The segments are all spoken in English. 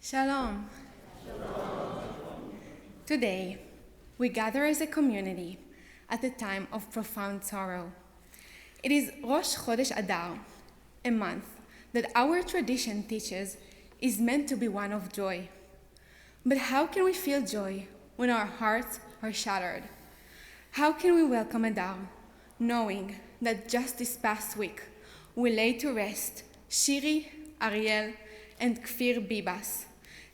Shalom. Today, we gather as a community at a time of profound sorrow. It is Rosh Chodesh Adar, a month that our tradition teaches is meant to be one of joy. But how can we feel joy when our hearts are shattered? How can we welcome Adar, knowing that just this past week we laid to rest Shiri, Ariel, and Kfir Bibas,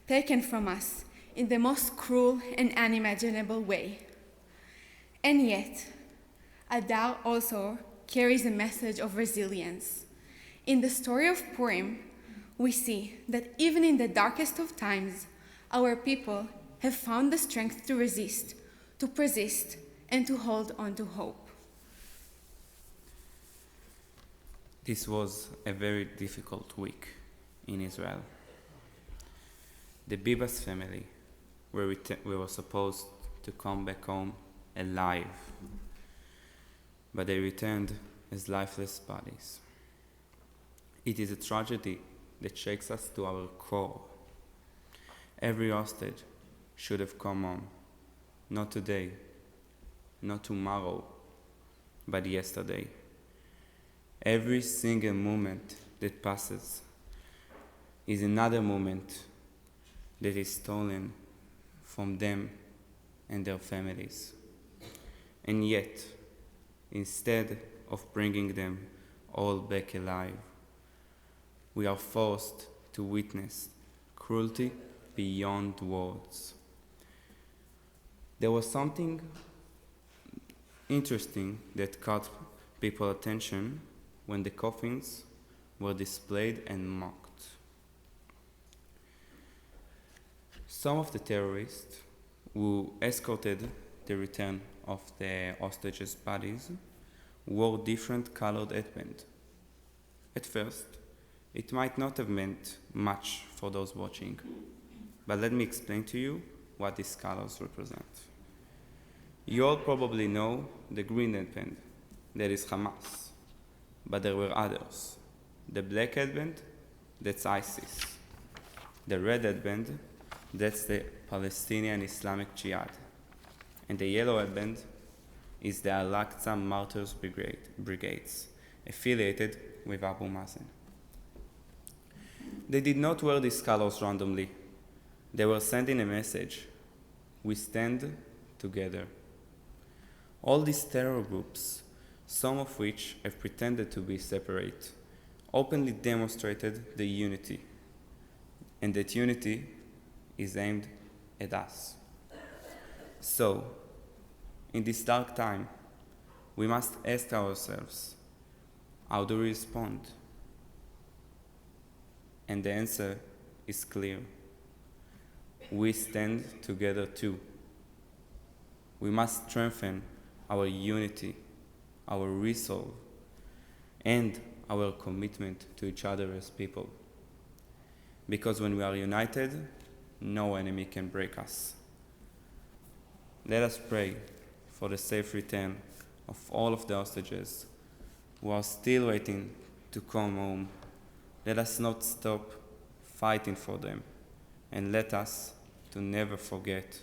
taken from us in the most cruel and unimaginable way. And yet, Adar also carries a message of resilience. In the story of Purim, we see that even in the darkest of times, our people have found the strength to resist, to persist, and to hold on to hope. This was a very difficult week in Israel. The Bibas family we were supposed to come back home alive, but they returned as lifeless bodies. It is a tragedy that shakes us to our core. Every hostage should have come home, not today, not tomorrow, but yesterday. Every single moment that passes is another moment that is stolen from them and their families. And yet, instead of bringing them all back alive, we are forced to witness cruelty beyond words. There was something interesting that caught people's attention when the coffins were displayed and mocked. Some of the terrorists who escorted the return of the hostages' bodies wore different colored headbands. At first, it might not have meant much for those watching, but let me explain to you what these colors represent. You all probably know the green headband, that is Hamas, but there were others. The black headband, that's ISIS. The red headband, that's the Palestinian Islamic Jihad. And the yellow headband is the Al-Aqsa Martyrs Brigades, affiliated with Abu Mazen. They did not wear these colors randomly. They were sending a message: we stand together. All these terror groups, some of which have pretended to be separate, openly demonstrated the unity. And that unity is aimed at us. So, in this dark time, we must ask ourselves, how do we respond? And the answer is clear. We stand together too. We must strengthen our unity, our resolve, and our commitment to each other as people. Because when we are united, no enemy can break us. Let us pray for the safe return of all of the hostages who are still waiting to come home. Let us not stop fighting for them, and let us to never forget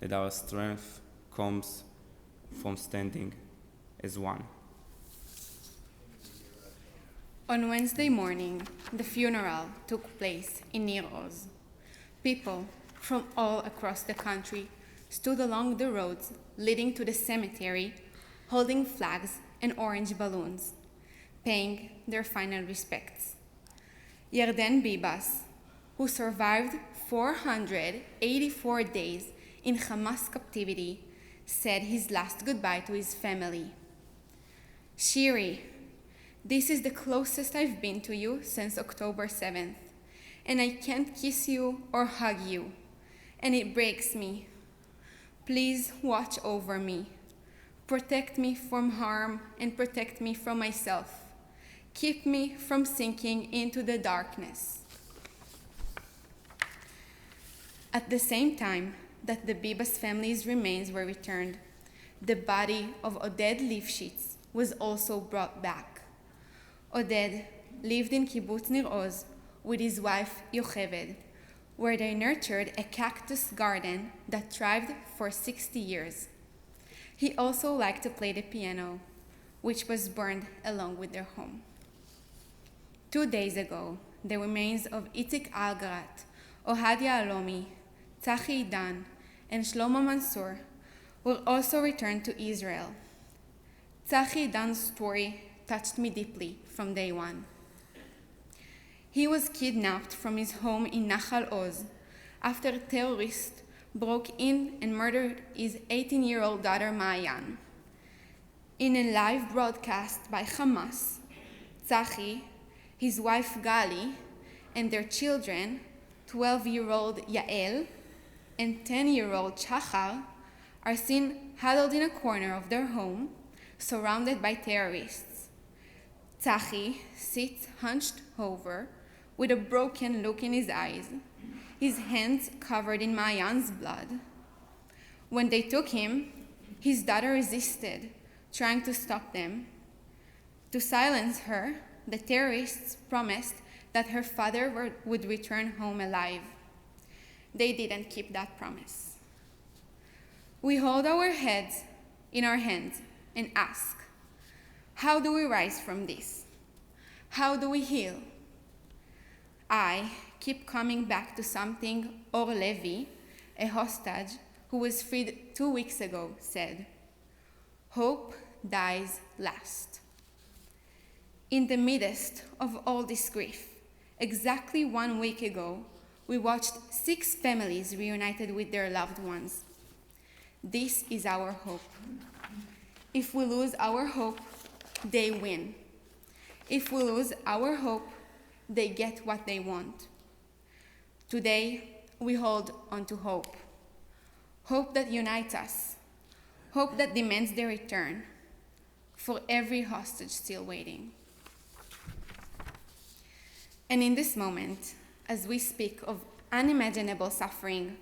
that our strength comes from standing as one. On Wednesday morning, the funeral took place in Nir Oz. People from all across the country stood along the roads leading to the cemetery, holding flags and orange balloons, paying their final respects. Yarden Bibas, who survived 484 days in Hamas captivity, said his last goodbye to his family. Shiri, this is the closest I've been to you since October 7th, and I can't kiss you or hug you, and it breaks me. Please watch over me. Protect me from harm and protect me from myself. Keep me from sinking into the darkness. At the same time that the Bibas family's remains were returned, the body of Oded Lifshitz was also brought back. Oded lived in Kibbutz Nir Oz with his wife Yocheved, where they nurtured a cactus garden that thrived for 60 years. He also liked to play the piano, which was burned along with their home. 2 days ago, the remains of Itik Algarat, Ohadia Alomi, Tzachi Idan, and Shlomo Mansour were also returned to Israel. Tzachi Idan's story touched me deeply from day one. He was kidnapped from his home in Nachal Oz after terrorists broke in and murdered his 18-year-old daughter Maayan. In a live broadcast by Hamas, Tzachi, his wife Gali, and their children, 12-year-old Yael and 10-year-old Shachar, are seen huddled in a corner of their home, surrounded by terrorists. Tzachi sits hunched over, with a broken look in his eyes, his hands covered in Maayan's blood. When they took him, his daughter resisted, trying to stop them. To silence her, the terrorists promised that her father would return home alive. They didn't keep that promise. We hold our heads in our hands and ask, how do we rise from this? How do we heal? I keep coming back to something Or Levi, a hostage who was freed 2 weeks ago, said. Hope dies last. In the midst of all this grief, exactly 1 week ago, we watched 6 families reunited with their loved ones. This is our hope. If we lose our hope, they win. If we lose our hope, they get what they want. Today, we hold on to hope. Hope that unites us. Hope that demands their return for every hostage still waiting. And in this moment, as we speak of unimaginable suffering,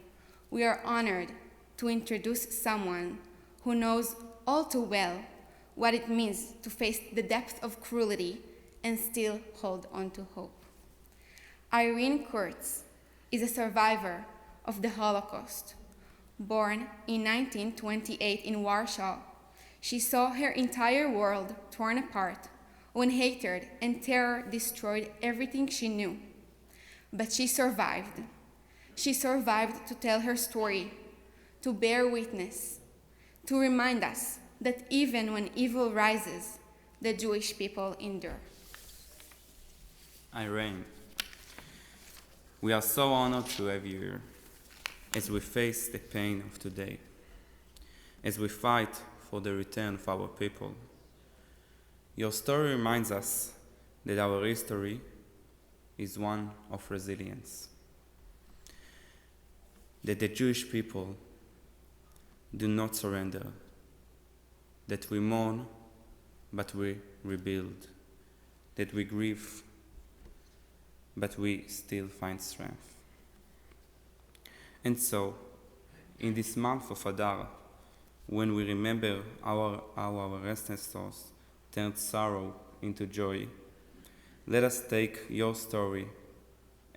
we are honored to introduce someone who knows all too well what it means to face the depth of cruelty and still hold on to hope. Irene Kurtz is a survivor of the Holocaust. Born in 1928 in Warsaw, she saw her entire world torn apart when hatred and terror destroyed everything she knew. But she survived. She survived to tell her story, to bear witness, to remind us that even when evil rises, the Jewish people endure. Irene, we are so honored to have you here as we face the pain of today, as we fight for the return of our people. Your story reminds us that our history is one of resilience, that the Jewish people do not surrender, that we mourn, but we rebuild, that we grieve, but we still find strength. And so, in this month of Adar, when we remember how our ancestors turned sorrow into joy, let us take your story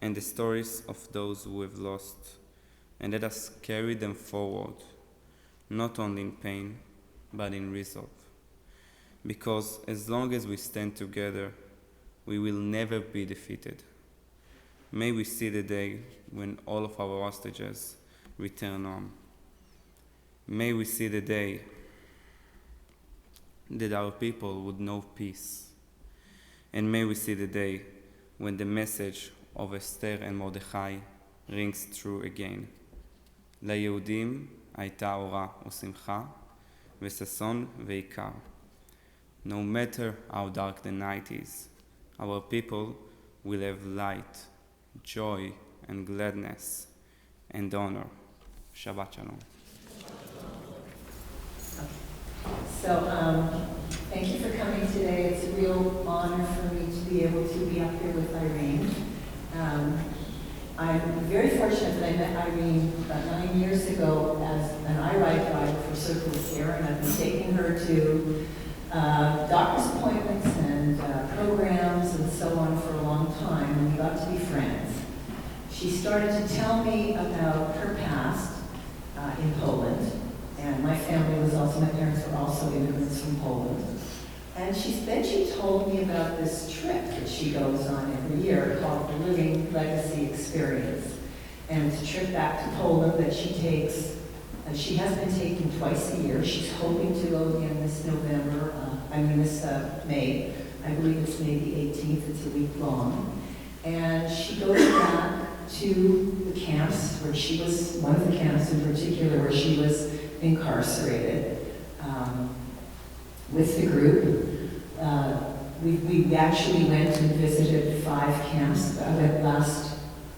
and the stories of those who have lost, and let us carry them forward, not only in pain, but in resolve. Because as long as we stand together, we will never be defeated. May we see the day when all of our hostages return home. May we see the day that our people would know peace. And may we see the day when the message of Esther and Mordechai rings true again. ליהודים הייתה אורה ושמחה וששון ועיקר. No matter how dark the night is, our people will have light, joy, and gladness, and honor. Shabbat Shalom. So, thank you for coming today. It's a real honor for me to be able to be up here with Irene. I'm very fortunate that I met Irene about 9 years ago as an iRide driver for Circle Care, and I've been taking her to doctor's appointments and programs and so on for a long time, and we got to be friends. she started to tell me about her past in Poland. And my family was also, my parents were also immigrants from Poland. And then she told me about this trip that she goes on every year called the Living Legacy Experience. And it's a trip back to Poland that she takes. She has been taking twice a year. She's hoping to go again this May. I believe it's May the 18th. It's a week long. And she goes back to the camps where she was, one of the camps in particular, where she was incarcerated with the group. We actually went and visited 5 camps last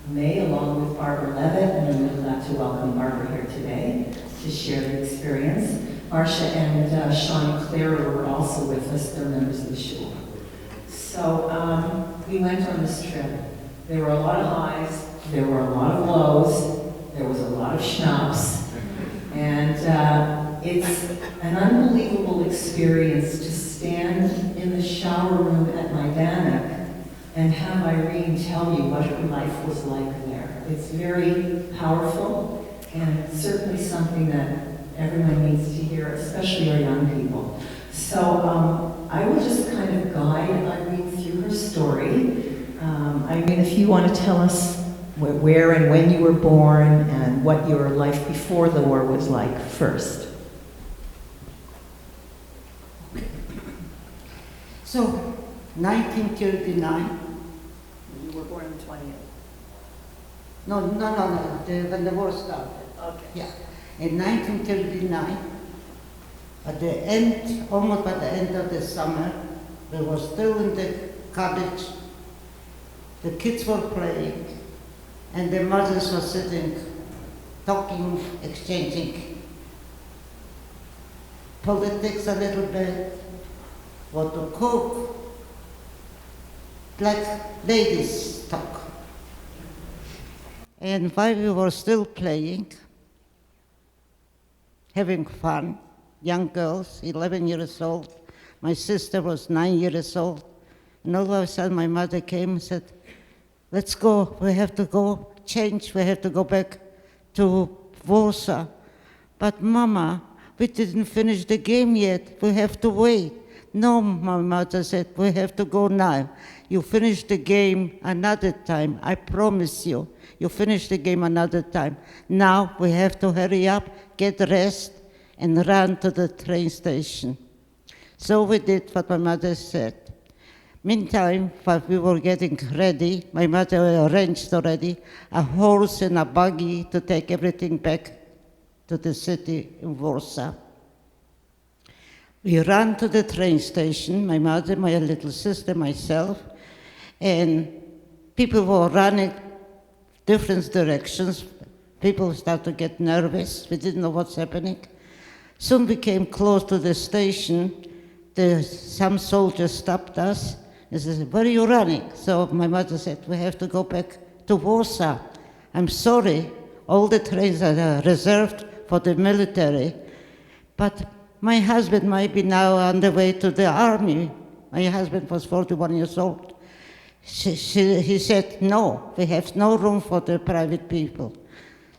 May along with Barbara Levitt, and I'm really glad to welcome Barbara here today to share the experience. Marcia and Sean and Clara were also with us. They're members of the shul. So we went on this trip. There were a lot of highs, there were a lot of lows, there was a lot of schnapps, and it's an unbelievable experience to stand in the shower room at my Bannock and have Irene tell you what her life was like there. It's very powerful, and certainly something that everyone needs to hear, especially our young people. So I will just kind of guide Irene through her story. Irene, if you want to tell us where and when you were born and what your life before the war was like first. So, 1939. You were born in 28. No, when the war started. Okay. Yeah. In 1939, at the end, almost by the end of the summer, we were still in the cottage. The kids were playing, and the mothers were sitting, talking, exchanging politics a little bit, what to cook, like ladies talk. And while we were still playing, having fun, young girls, 11 years old, my sister was 9 years old, and all of a sudden my mother came and said, let's go, we have to go change, we have to go back to Warsaw. But Mama, we didn't finish the game yet, we have to wait. No, my mother said, we have to go now. You finish the game another time, I promise you. You finish the game another time. Now we have to hurry up, get rest, and run to the train station. So we did what my mother said. Meantime, while we were getting ready, my mother arranged already a horse and a buggy to take everything back to the city in Warsaw. We ran to the train station, my mother, my little sister, myself, and people were running different directions. People started to get nervous. We didn't know what's happening. Soon we came close to the station. Some soldiers stopped us and said, where are you running? So my mother said, we have to go back to Warsaw. I'm sorry, all the trains are reserved for the military, but my husband might be now on the way to the army. My husband was 41 years old. He said, no, we have no room for the private people.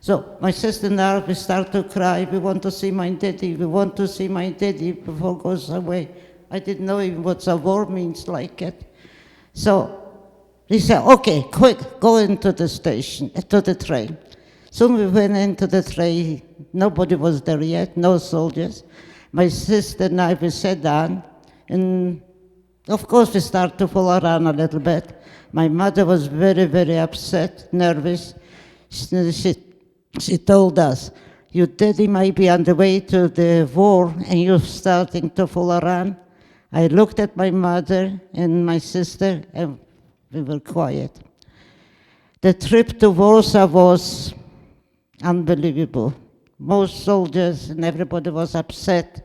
So my sister and I, we start to cry, we want to see my daddy, we want to see my daddy before he goes away. I didn't know even what a war means like it. So he said, okay, quick, go into the station, to the train. Soon we went into the train, nobody was there yet, no soldiers. My sister and I, we sat down, and of course we started to fall around a little bit. My mother was very, very upset, nervous. She told us, your daddy might be on the way to the war and you're starting to fall around. I looked at my mother and my sister and we were quiet. The trip to Warsaw was unbelievable. Most soldiers and everybody was upset.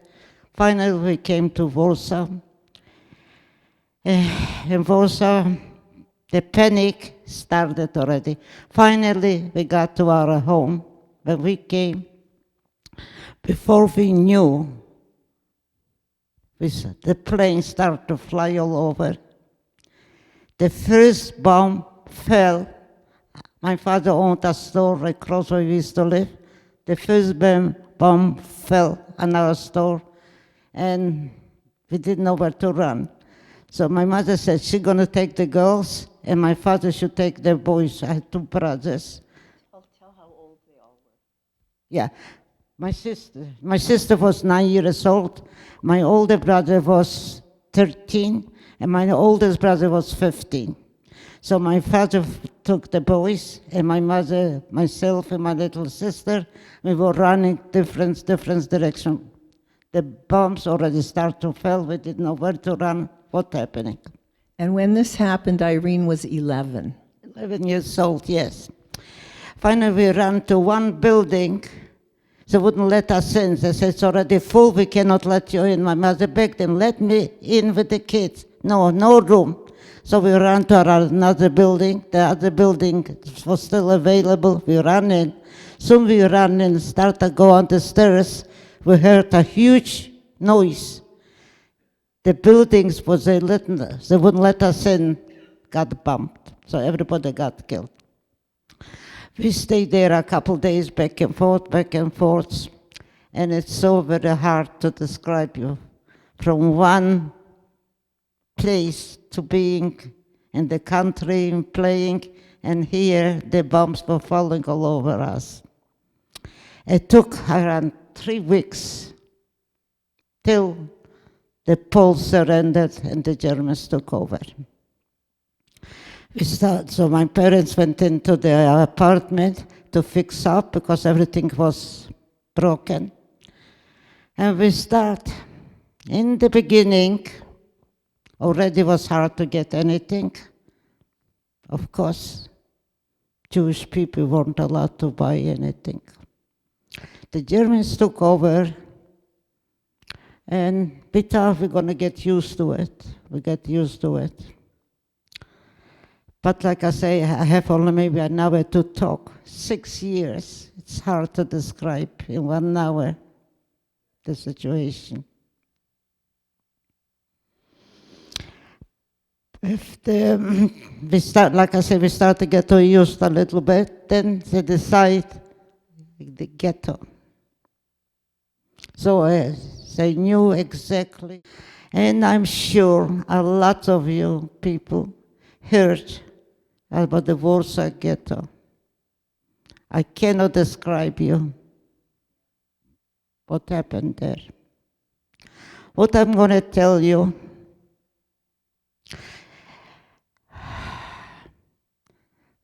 Finally we came to Warsaw. In Warsaw, the panic started already. Finally, we got to our home. When we came, before we knew, the plane started to fly all over. The first bomb fell My father owned a store across where we used to live. The first bomb fell on our store, and we didn't know where to run. So my mother said she's going to take the girls, and my father should take the boys. I had two brothers. Tell how old they all were. Yeah. My sister was 9 years old. My older brother was 13, and my oldest brother was 15. So my father took the boys, and my mother, myself, and my little sister, we were running different directions. The bombs already started to fall. We didn't know where to run, what's happening. And when this happened, Irene was 11. 11 years old, yes. Finally, we ran to one building. They wouldn't let us in. They said, it's already full, we cannot let you in. My mother begged them, let me in with the kids. No room. So we ran to another building. The other building was still available. We ran in. Soon we ran in, started to go on the stairs. We heard a huge noise. The buildings, they wouldn't let us in, got bombed. So everybody got killed. We stayed there a couple days, back and forth, and it's so very hard to describe you. From one place to being in the country and playing, and here the bombs were falling all over us. It took around 3 weeks till the Poles surrendered and the Germans took over. So my parents went into the apartment to fix up because everything was broken. And we start. In the beginning, already was hard to get anything. Of course, Jewish people weren't allowed to buy anything. The Germans took over, and we thought we're going to get used to it. We got used to it. But like I say, I have only maybe an hour to talk. 6 years. It's hard to describe in 1 hour the situation. We start to get used a little bit, then they decide the ghetto. So they knew exactly, and I'm sure a lot of you people heard about the Warsaw Ghetto. I cannot describe you what happened there. What I'm going to tell you,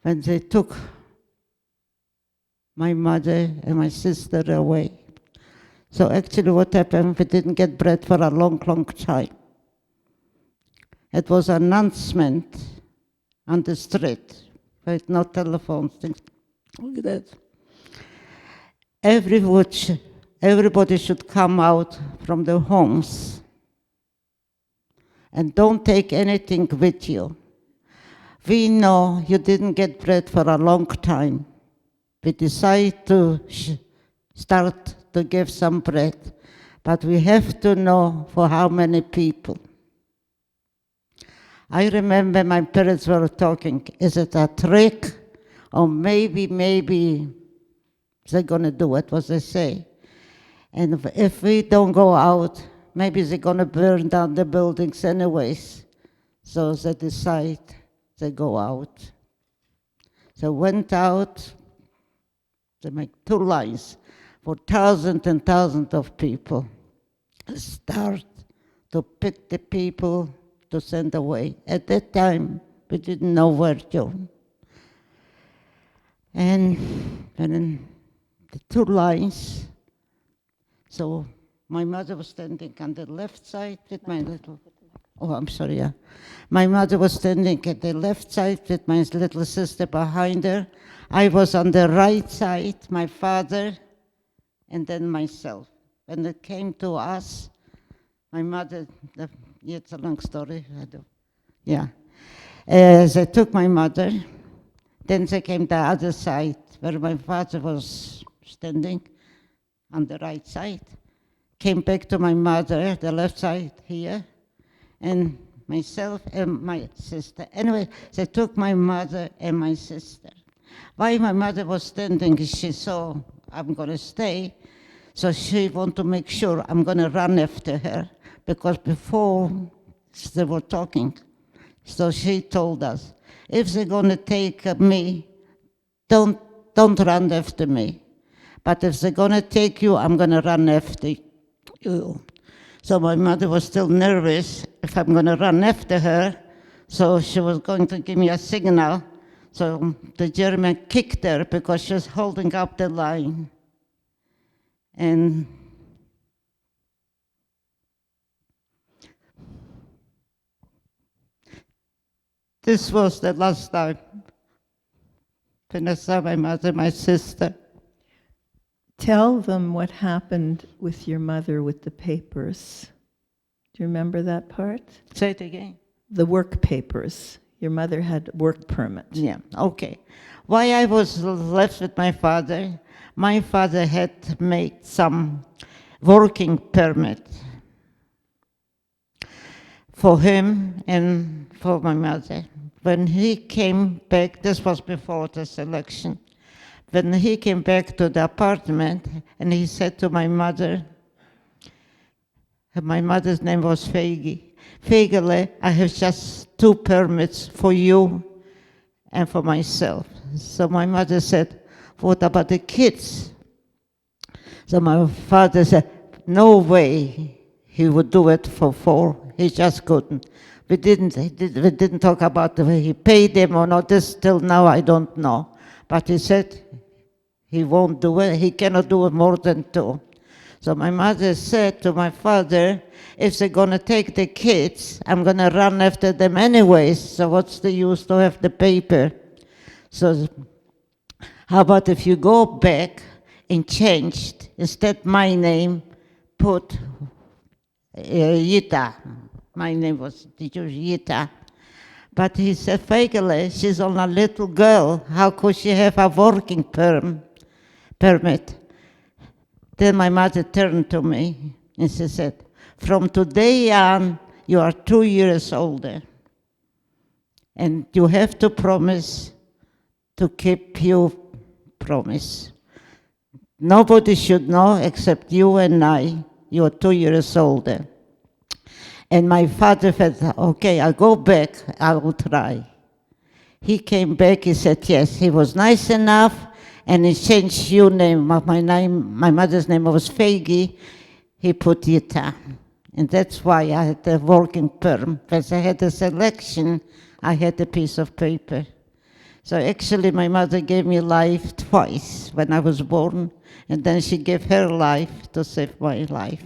when they took my mother and my sister away. So actually what happened, we didn't get bread for a long, long time. It was an announcement on the street, with no telephones, things like that. Everybody should come out from their homes and don't take anything with you. We know you didn't get bread for a long time. We decided to start to give some bread, but we have to know for how many people. I remember my parents were talking, is it a trick? Or maybe they're going to do it, what they say. And if we don't go out, maybe they're going to burn down the buildings anyways. So they decide they go out. They went out, they make 2 lines for thousands and thousands of people. Start to pick the people to send away. At that time, we didn't know where to. And in the 2 lines, so my mother was standing on the left side with my little, My mother was standing at the left side with my little sister behind her. I was on the right side, my father, and then myself. When it came to us, my mother, it's a long story. They took my mother, then they came to the other side where my father was standing on the right side, came back to my mother, the left side here, and myself and my sister. Anyway, they took my mother and my sister. While my mother was standing, she saw I'm going to stay, so she wanted to make sure I'm going to run after her, because before they were talking. So she told us, if they're going to take me, don't run after me. But if they're going to take you, I'm going to run after you. So my mother was still nervous if I'm going to run after her. So she was going to give me a signal. So the German kicked her because she was holding up the line. And this was the last time when I saw my mother, my sister. Tell them what happened with your mother with the papers. Do you remember that part? Say it again. The work papers. Your mother had work permit. Yeah, okay. While I was left with my father had made some working permit for him and for my mother. When he came back, this was before the selection, when he came back to the apartment and he said to my mother's name was Fegele, I have just 2 permits for you and for myself. So my mother said, what about the kids? So my father said, no way he would do it for 4. He just couldn't. We didn't talk about the way he paid them or not. This till now I don't know. But he said he won't do it. He cannot do it more than 2. So my mother said to my father, if they're going to take the kids, I'm going to run after them anyways, so what's the use to have the paper? So how about if you go back and changed, instead my name, put Yita. My name was Yita. But he said, Fegele, she's only a little girl. How could she have a working permit? Then my mother turned to me and she said, from today on, you are 2 years older. And you have to promise to keep your promise. Nobody should know except you and I. You are 2 years older. And my father said, okay, I'll go back, I will try. He came back, he said, yes, he was nice enough, and he changed your name. My mother's name was Fegi, he put Yita. And that's why I had the working perm. Because I had a selection, I had a piece of paper. So actually my mother gave me life twice when I was born, and then she gave her life to save my life.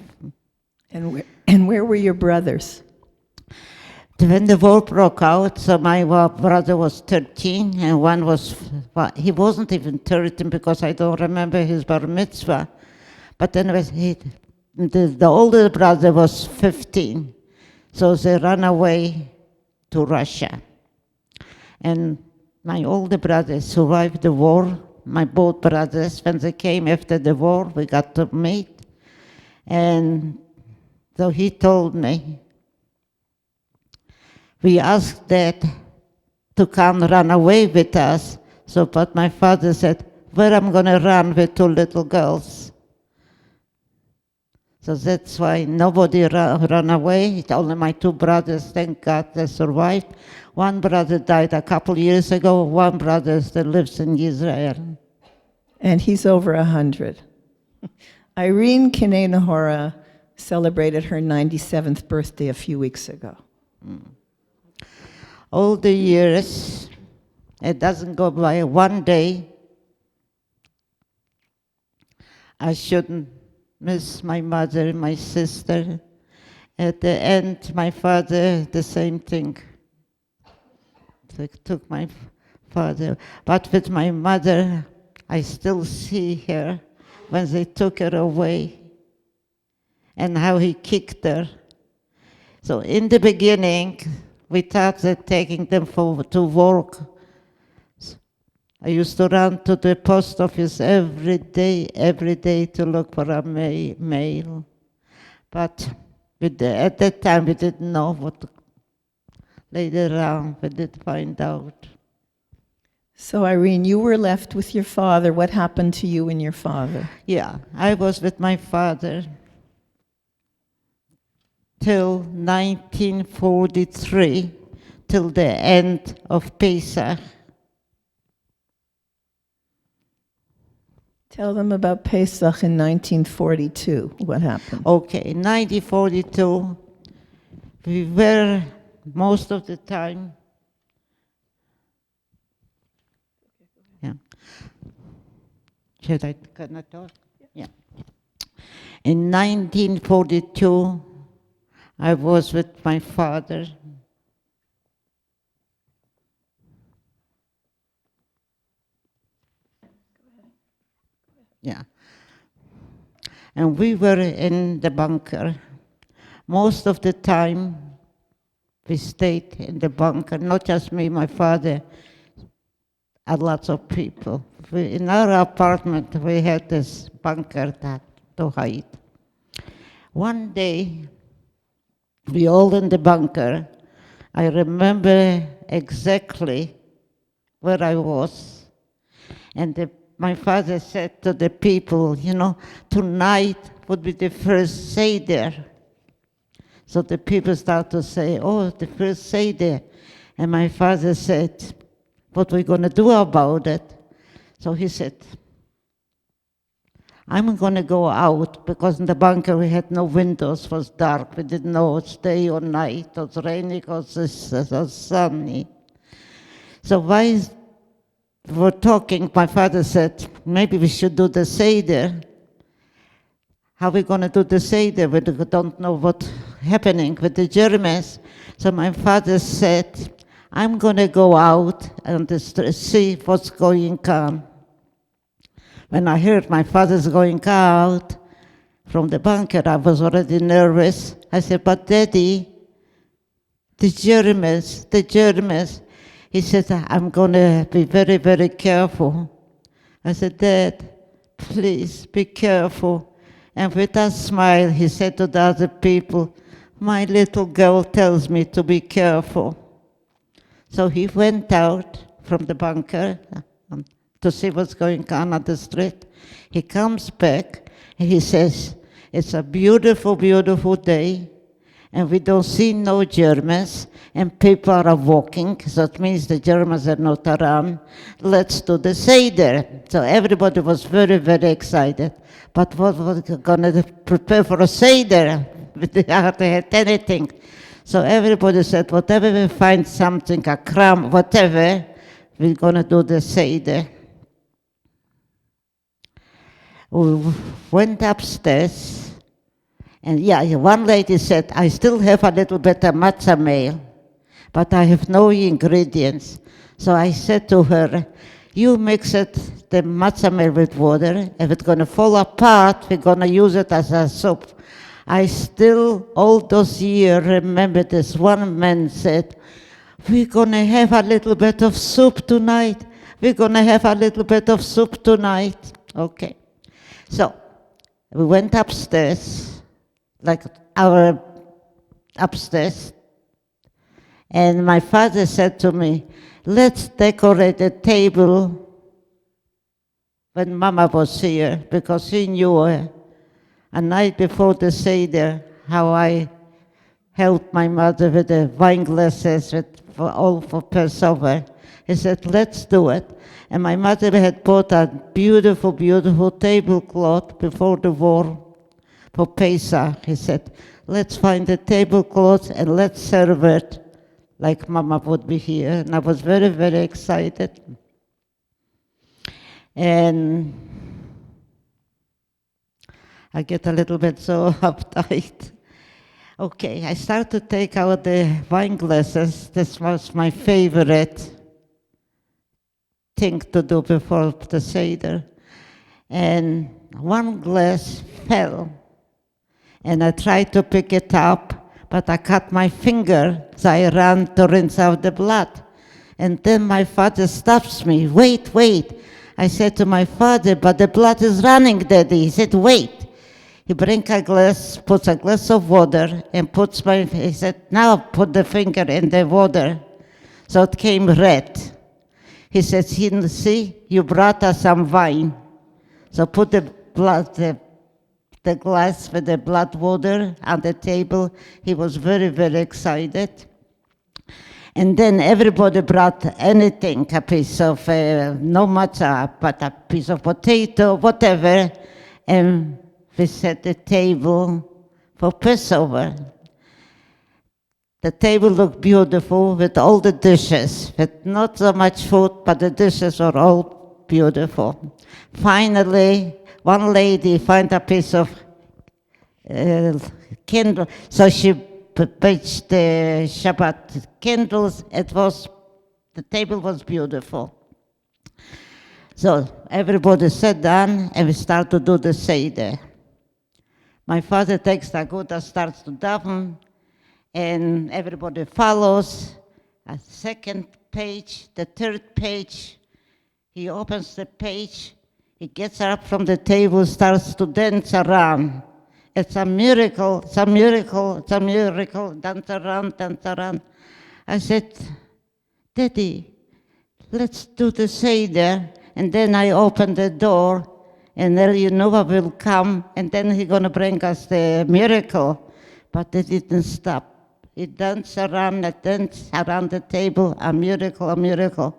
And where were your brothers? When the war broke out, so my brother was 13, and one was, well, he wasn't even 13 because I don't remember his bar mitzvah. But anyways, the older brother was 15, so they ran away to Russia. And my older brother survived the war. My both brothers, when they came after the war, we got to meet. And so he told me, we asked Dad to come run away with us. So, but my father said, where am I going to run with 2 little girls? So that's why nobody ran away. Only my 2 brothers, thank God, they survived. One brother died a couple years ago. One brother still lives in Israel. And he's over 100. Irene Kinei celebrated her 97th birthday a few weeks ago. All the years, it doesn't go by one day. I shouldn't miss my mother and my sister. At the end, my father, the same thing. They took my father. But with my mother, I still see her when they took her away and how he kicked her. So in the beginning, we thought that taking them to work. I used to run to the post office every day to look for a mail. But at that time, we didn't know what. Later on, we did find out. So Irene, you were left with your father. What happened to you and your father? Yeah, I was with my father till 1943, till the end of Pesach. Tell them about Pesach in 1942. What happened? Okay, in 1942, we were most of the time, yeah. Should I talk? Yeah. In 1942, I was with my father. Yeah. And we were in the bunker. Most of the time, we stayed in the bunker, not just me, my father, and lots of people. In our apartment, we had this bunker to hide. One day, we all in the bunker. I remember exactly where I was. And my father said to the people, tonight would be the first Seder. So the people start to say, oh, the first Seder. And my father said, what are we going to do about it? So he said, I'm going to go out, because in the bunker we had no windows, it was dark. We didn't know it's day or night, it was rainy, it was sunny. So while we were talking, my father said, maybe we should do the Seder. How are we going to do the Seder? We don't know what's happening with the Germans. So my father said, I'm going to go out and see what's going on. When I heard my father's going out from the bunker, I was already nervous. I said, but Daddy, the Germans. He said, I'm going to be very, very careful. I said, Dad, please be careful. And with a smile, he said to the other people, my little girl tells me to be careful. So he went out from the bunker to see what's going on the street. He comes back and he says, it's a beautiful, beautiful day, and we don't see no Germans, and people are walking, so it means the Germans are not around. Let's do the Seder. So everybody was very, very excited. But what was going to prepare for a Seder? We hardly had anything. So everybody said, whatever we find something, a crumb, whatever, we're going to do the Seder. We went upstairs, and one lady said, I still have a little bit of matzah meal, but I have no ingredients. So I said to her, you mix the matzah meal with water. If it's going to fall apart, we're going to use it as a soup. I still, all those years, remember this one man said, we're going to have a little bit of soup tonight. We're going to have a little bit of soup tonight. Okay. So we went upstairs, like our upstairs, and my father said to me, let's decorate the table when Mama was here, because he knew a night before the Seder how I helped my mother with the wine glasses for Passover. He said, let's do it. And my mother had bought a beautiful, beautiful tablecloth before the war for Pesach. He said, let's find a tablecloth and let's serve it like Mama would be here. And I was very, very excited. And I get a little bit so uptight. Okay, I started to take out the wine glasses. This was my favorite thing to do before the Seder. And one glass fell, and I tried to pick it up, but I cut my finger, so I ran to rinse out the blood. And then my father stops me, wait. I said to my father, but the blood is running, Daddy. He said, wait. He brings a glass, puts a glass of water, and he said, now put the finger in the water. So it came red. He said, see, you brought us some wine. So put the glass with the blood water on the table. He was very, very excited. And then everybody brought anything, a piece of, no matzah, but a piece of potato, whatever. And we set the table for Passover. The table looked beautiful with all the dishes, with not so much food, but the dishes were all beautiful. Finally, one lady found a piece of candle, so she pitched the Shabbat candles. The table was beautiful. So everybody sat down and we started to do the Seder. My father takes the Aguda, starts to daven, and everybody follows. A second page, the third page, he opens the page, he gets up from the table, starts to dance around. It's a miracle, it's a miracle, it's a miracle, dance around, dance around. I said, Daddy, let's do the Seder. And then I opened the door, and Noah will come, and then he's going to bring us the miracle. But they didn't stop. He danced around the table, a miracle, a miracle.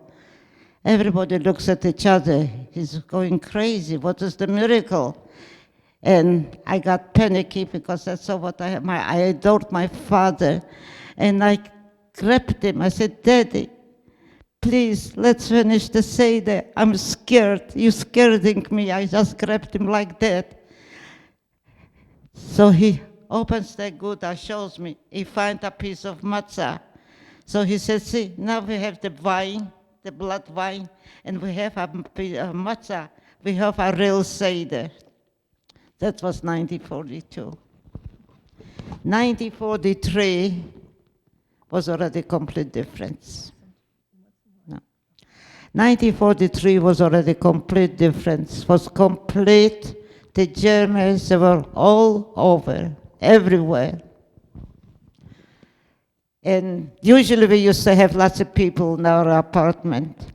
Everybody looks at each other. He's going crazy. What is the miracle? And I got panicky because that's what I adored my father. And I grabbed him. I said, Daddy, please, let's finish the Seder. I'm scared. You're scaring me. I just grabbed him like that. So he opens the Gouda, shows me. He finds a piece of matzah. So he says, see, now we have the wine, the blood wine, and we have a matzah. We have a real Seder. That was 1942. 1943 was already a complete difference. No. 1943 was already complete difference. Was complete. The Germans, they were all over, everywhere. And usually we used to have lots of people in our apartment.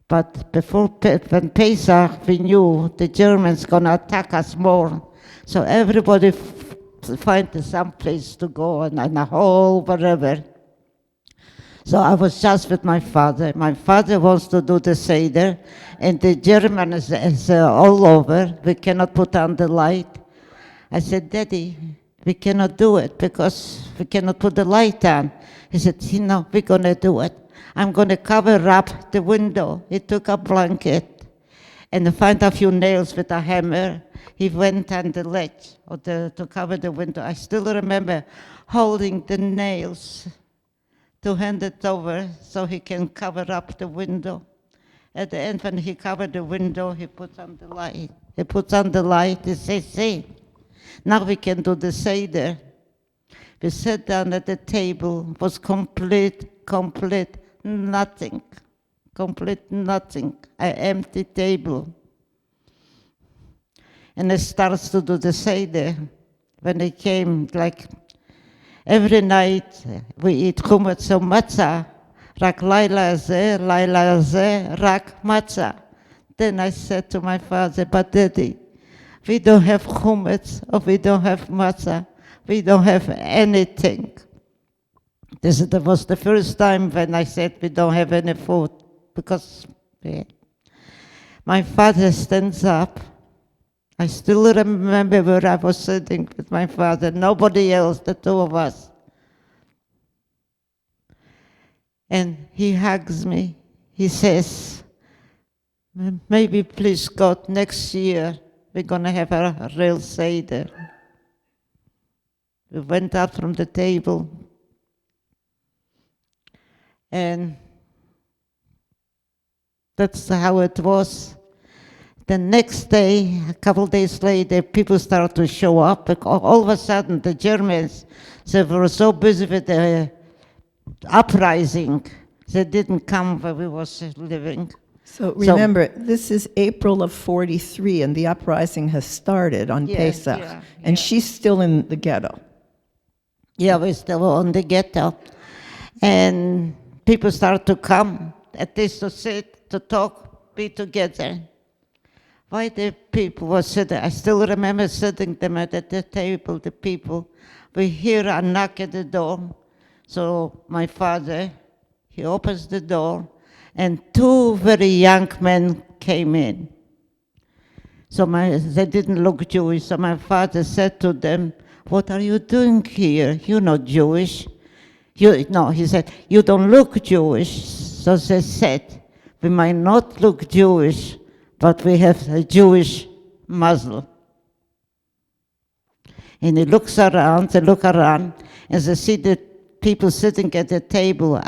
But before when Pesach, we knew the Germans gonna attack us more. So everybody find some place to go and a hall, wherever. So I was just with my father. My father wants to do the Seder, and the German is all over. We cannot put on the light. I said, Daddy, we cannot do it because we cannot put the light on. He said, no, we're gonna do it. I'm going to cover up the window. He took a blanket and found a few nails with a hammer. He went on the ledge to cover the window. I still remember holding the nails to hand it over so he can cover up the window. At the end, when he covered the window, he puts on the light. He puts on the light. He says, see, now we can do the Seder. We sat down at the table. It was complete nothing, complete nothing, an empty table. And I started to do the Seder. When they came, like every night, we eat chumetz or matzah, rak laila zeh, rak matzah. Then I said to my father, but Daddy, we don't have chumetz, or we don't have matzah, we don't have anything. That was the first time when I said we don't have any food, because my father stands up. I still remember where I was sitting with my father, nobody else, the two of us. And he hugs me. He says, maybe please God, next year we're going to have a real Seder. We went up from the table. And that's how it was. The next day, a couple days later, people started to show up. All of a sudden, the Germans, they were so busy with the uprising, they didn't come where we was living. So remember, this is April of 43, and the uprising has started on Pesach, and she's still in the ghetto. Yeah, we're still on the ghetto. And people started to come. at least to sit, to talk, be together. Why the people were sitting, I still remember sitting them at the table, the people. We hear a knock at the door. So my father, he opens the door, and two very young men came in. So they didn't look Jewish, so my father said to them, "What are you doing here? You're not Jewish." No, he said, "You don't look Jewish." So they said, "We might not look Jewish, but we have a Jewish muzzle." And he looks around, they look around, and they see the people sitting at the table.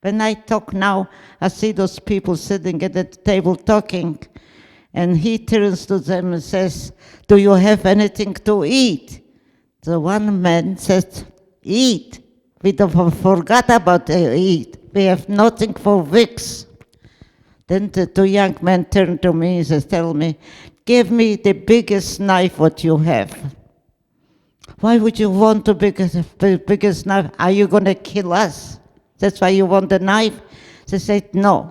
When I talk now, I see those people sitting at the table talking, and he turns to them and says, "Do you have anything to eat?" The one man says, "Eat. We don't forgot about eat. We have nothing for weeks." Then the two young men turn to me and says, "Tell me, give me the biggest knife what you have." "Why would you want the biggest knife? Are you going to kill us? That's why you want the knife?" They said, "No.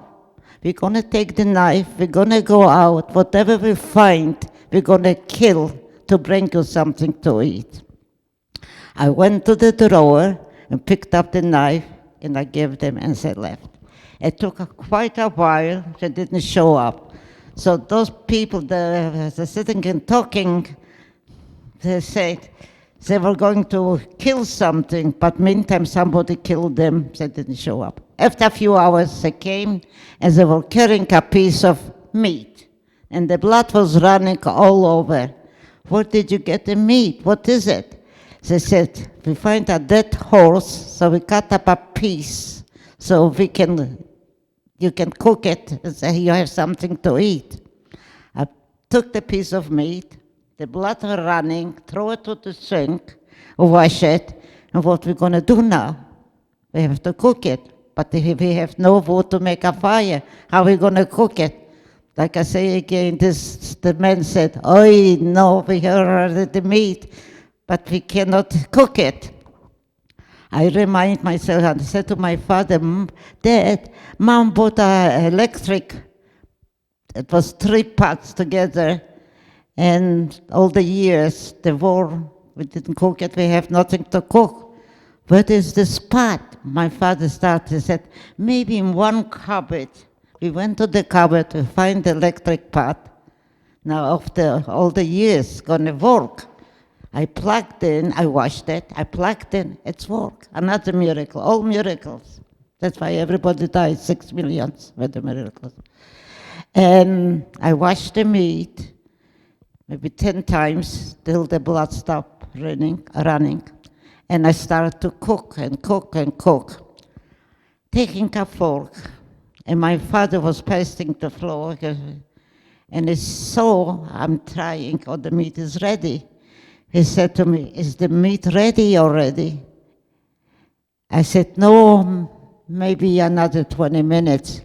We're going to take the knife, we're going to go out, whatever we find, we're going to kill to bring you something to eat." I went to the drawer and picked up the knife, and I gave them, and they left. It took quite a while, they didn't show up. So those people that were sitting and talking, they said they were going to kill something, but meantime somebody killed them, they didn't show up. After a few hours they came, and they were carrying a piece of meat, and the blood was running all over. "Where did you get the meat? What is it?" They said, "We find a dead horse, so we cut up a piece, so you can cook it, and say you have something to eat." I took the piece of meat, the blood running, throw it to the sink, wash it, and what we're going to do now? We have to cook it, but if we have no wood to make a fire, how are we going to cook it? Like I say again, the man said, "Oh, no, we have already the meat, but we cannot cook it." I remind myself, and I said to my father, "Dad, Mom bought an electric." It was 3 pots together, and all the years, the war, we didn't cook it, we have nothing to cook. "Where is this pot?" My father started, he said, "Maybe in one cupboard." We went to the cupboard to find the electric pot. Now, after all the years, gonna work. I plugged in, I washed it, I plugged in, it's work. Another miracle, all miracles. That's why everybody died, 6 million with the miracles. And I washed the meat, maybe 10 times, till the blood stopped running. And I started to cook and cook and cook, taking a fork. And my father was pasting the floor, and he saw I'm trying, the meat is ready. He said to me, "Is the meat ready already?" I said, "No, maybe another 20 minutes.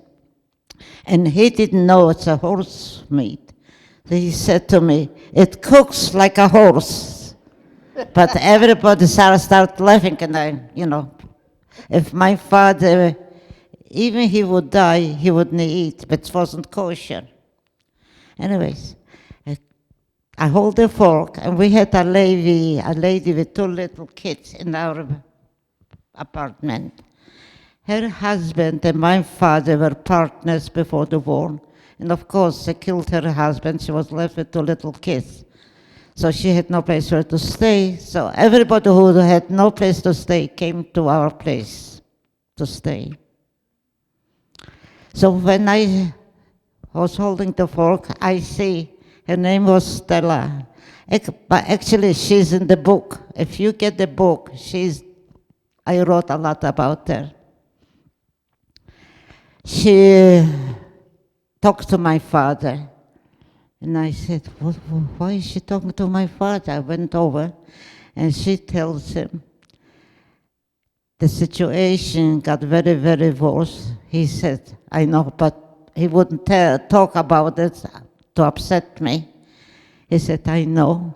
And he didn't know it's a horse meat. So he said to me, "It cooks like a horse." But everybody started laughing, and if my father, even he would die, he wouldn't eat, but it wasn't kosher. Anyways, I hold the fork, and we had a lady with 2 little kids in our apartment. Her husband and my father were partners before the war, and of course they killed her husband. She was left with 2 little kids. So she had no place where to stay, so everybody who had no place to stay came to our place to stay. So when I was holding the fork, I see her name was Stella. But actually, she's in the book. If you get the book, I wrote a lot about her. She talked to my father. And I said, "Why is she talking to my father?" I went over, and she tells him, the situation got very, very worse. He said, "I know, but he wouldn't talk about it to upset me." He said, "I know."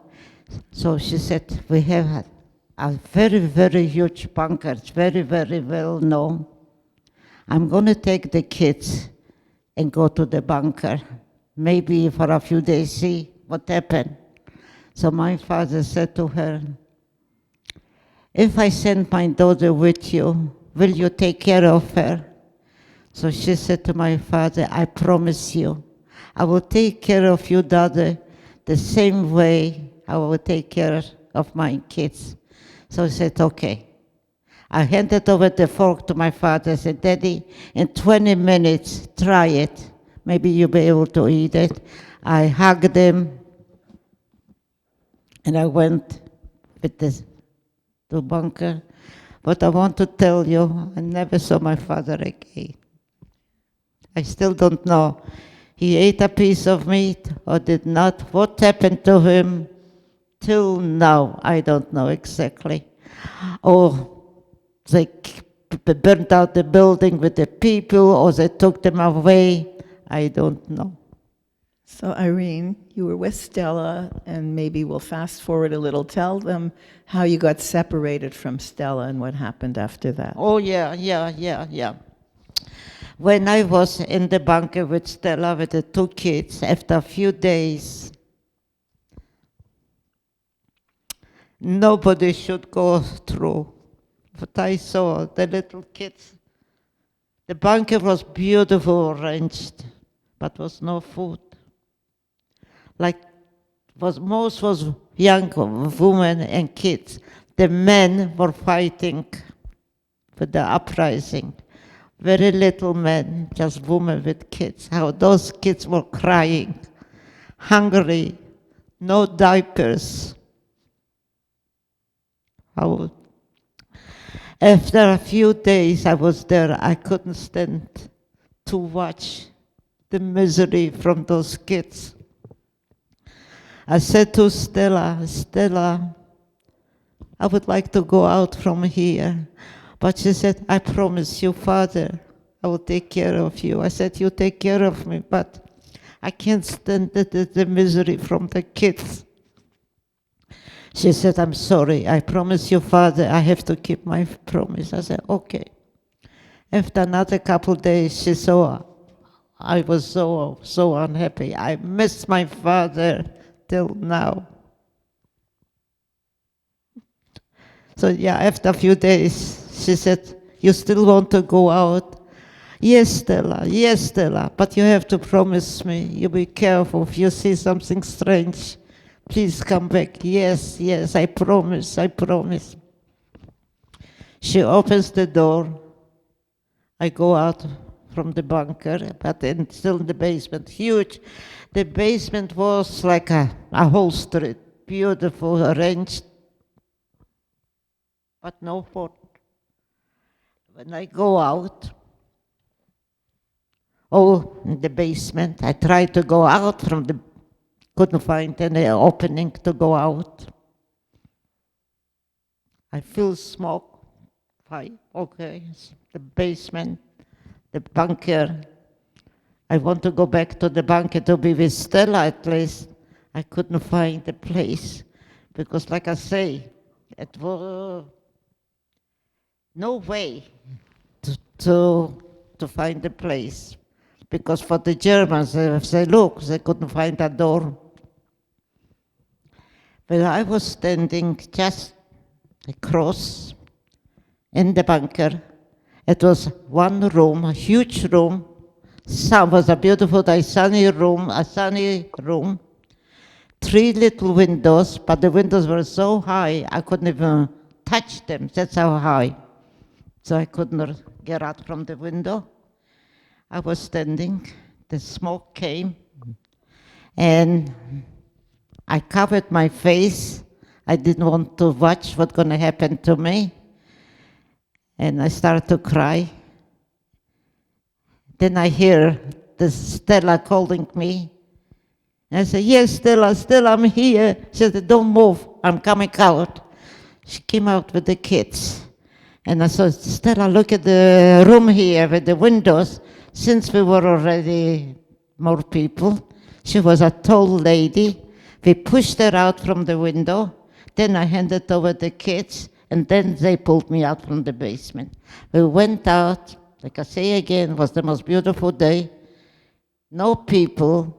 So she said, "We have a very, very huge bunker. It's very, very well known. I'm going to take the kids and go to the bunker, maybe for a few days, see what happened. So my father said to her, if I send my daughter with you, will you take care of her? So she said to my father, I promise you, I will take care of your daughter the same way I will take care of my kids. So he said, okay. I handed over the fork to my father. I said, Daddy, in 20 minutes, try it. Maybe you'll be able to eat it. I hugged him, and I went with the bunker. But I want to tell you, I never saw my father again. I still don't know. He ate a piece of meat or did not. What happened to him? Till now, I don't know exactly. Or they burnt out the building with the people, or they took them away. I don't know. So Irene, you were with Stella, and maybe we'll fast forward a little. Tell them how you got separated from Stella and what happened after that. Oh, yeah. When I was in the bunker with Stella with the two kids, after a few days, nobody should go through. But I saw the little kids. The bunker was beautiful arranged, but was no food. Most was young women and kids. The men were fighting for the uprising. Very little men, just women with kids. How those kids were crying, hungry, no diapers. After a few days I was there, I couldn't stand to watch the misery from those kids. I said to Stella, Stella, I would like to go out from here. But she said, I promise you, Father, I will take care of you. I said, you take care of me, but I can't stand the misery from the kids. She said, I'm sorry, I promise you, Father, I have to keep my promise. I said, okay. After another couple of days, she saw I was so unhappy. I miss my father till now. So yeah, after a few days, she said, you still want to go out? Yes, Stella, but you have to promise me, you be careful if you see something strange. Please come back. Yes, I promise. She opens the door. I go out from the bunker, but still in the basement, huge. The basement was like a whole street, beautiful, arranged, but no food. When I go out, in the basement, I tried to go out from couldn't find any opening to go out. I feel smoke. Okay, the basement, the bunker. I want to go back to the bunker to be with Stella at least. I couldn't find the place because, like I say, it was no way to find the place. Because for the Germans, if they look, they couldn't find a door. But I was standing just across in the bunker. It was one room, a huge room. It was a beautiful, sunny room. 3 little windows, but the windows were so high, I couldn't even touch them. That's how high. So I couldn't get out from the window. I was standing, the smoke came, and I covered my face. I didn't want to watch what's going to happen to me. And I started to cry. Then I hear the Stella calling me. And I said, yes, Stella, I'm here. She said, don't move, I'm coming out. She came out with the kids. And I said, Stella, look at the room here with the windows. Since we were already more people, she was a tall lady. We pushed her out from the window. Then I handed over the kids, and then they pulled me out from the basement. We went out, Like I say again, it was the most beautiful day. No people,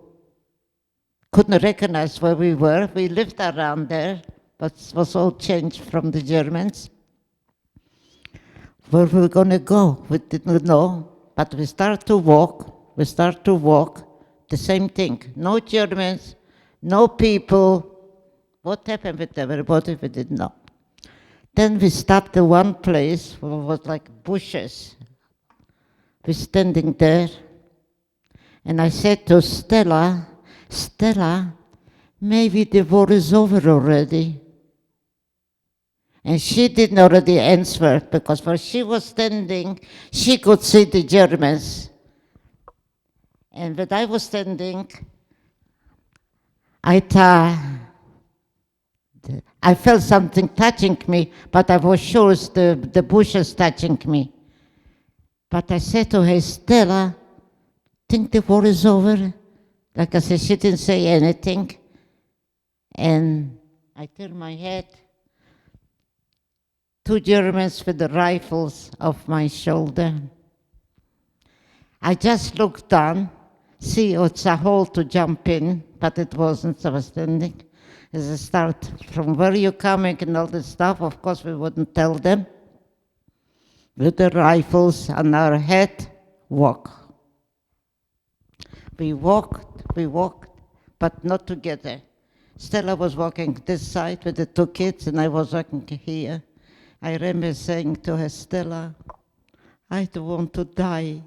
couldn't recognize where we were. We lived around there, but it was all changed from the Germans. Where we were going to go, we didn't know, but we start to walk, the same thing. No Germans, no people. What happened with everybody, we didn't know. Then we stopped at one place where it was like bushes. We're standing there, and I said to Stella, Stella, maybe the war is over already. And she didn't already answer, because where she was standing, she could see the Germans. And when I was standing, I felt something touching me, but I was sure it's the bushes touching me. But I said to her, Stella, think the war is over? Like I said, she didn't say anything. And I turned my head. 2 Germans with the rifles off my shoulder. I just looked down, see it's a hole to jump in, but it wasn't, so I was standing. As I start, from where you coming and all this stuff, of course we wouldn't tell them. With the rifles on our head, walk. We walked, but not together. Stella was walking this side with the 2 kids, and I was walking here. I remember saying to her, Stella, I don't want to die.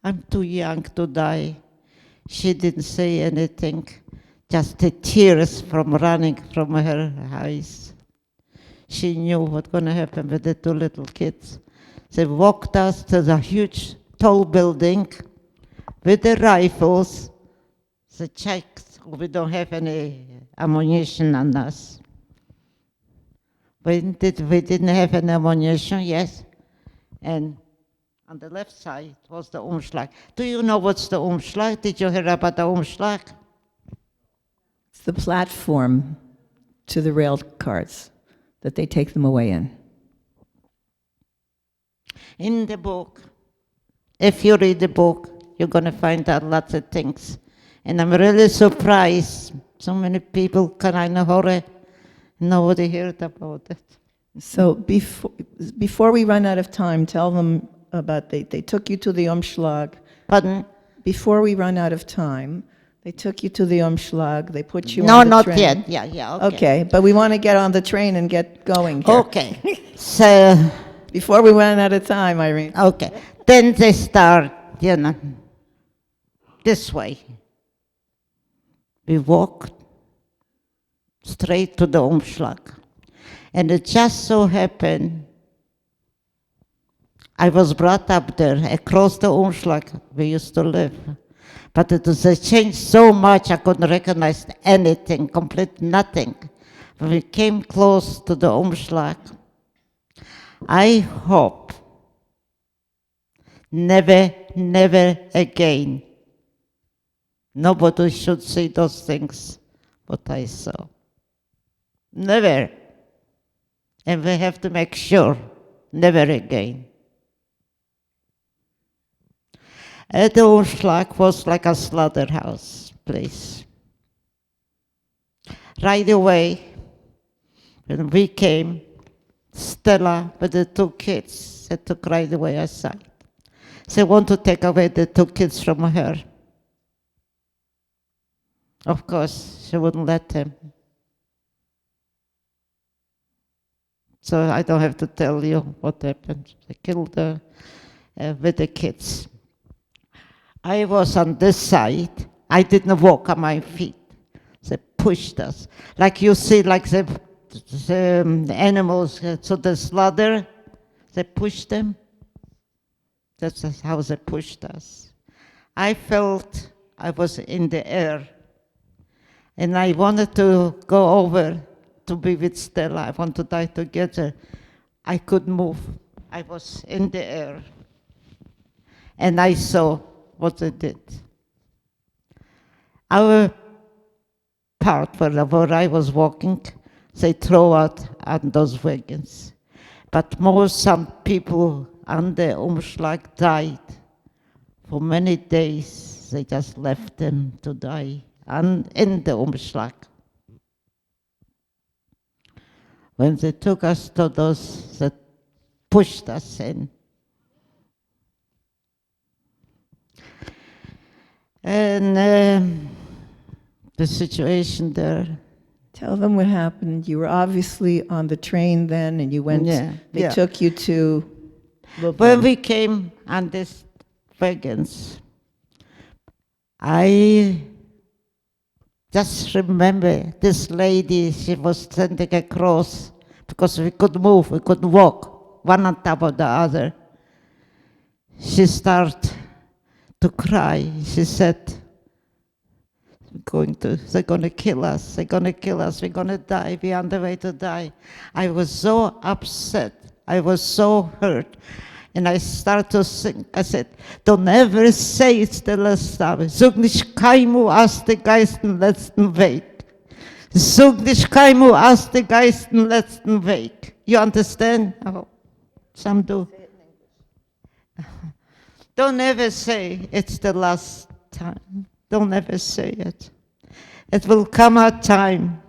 I'm too young to die. She didn't say anything, just the tears from running from her eyes. She knew what's going to happen with the 2 little kids. They walked us to the huge, tall building with the rifles. They checked, we don't have any ammunition on us. We didn't have any ammunition, yes. And on the left side was the Umschlag. Do you know what's the Umschlag? Did you hear about the Umschlag? It's the platform to the rail cars that they take them away in. In the book, if you read the book, you're going to find out lots of things. And I'm really surprised so many people kind of horror. Nobody heard about it. So before we run out of time, tell them about they took you to the Umschlag. Pardon? Before we run out of time, they took you to the Umschlag. They put you No, on the not train. yet. Yeah, okay. Okay, but we want to get on the train and get going here. Okay. So, Before we run out of time, Irene. okay. Then they start, this way. We walked straight to the Umschlag. And it just so happened, I was brought up there, across the Umschlag we used to live. But it was changed so much I couldn't recognize anything, complete nothing. When we came close to the Umschlag, I hope never again nobody should see those things what I saw. Never. And we have to make sure, never again. The Umschlag was like a slaughterhouse place. Right away, when we came, Stella with the 2 kids, they took right away aside. They want to take away the 2 kids from her. Of course, she wouldn't let them. So I don't have to tell you what happened. They killed her with the kids. I was on this side. I didn't walk on my feet. They pushed us. Like you see, like the animals to the slaughter, they pushed them. That's how they pushed us. I felt I was in the air. And I wanted to go over to be with Stella. I want to die together. I couldn't move. I was in the air. And I saw what they did. Our part where I was walking, they throw out on those wagons. But some people on the Umschlag died. For many days, they just left them to die in the Umschlag. When they took us to those that pushed us in. And the situation there. Tell them what happened. You were obviously on the train then, and you went. They took you to. When we came on these wagons, I just remember this lady. She was standing across because we couldn't move, we couldn't walk, one on top of the other. She started to cry. She said, they're going to kill us, they're going to kill us, we're going to die, we're on the way to die. I was so upset, I was so hurt. And I started to sing. I said, don't ever say it's the last time. Sag nicht keimu aus den Geisten letzten Weg. Sag nicht keimu aus den Geisten letzten Weg. You understand? Oh, some do. Don't ever say it's the last time. Don't ever say it. It will come a time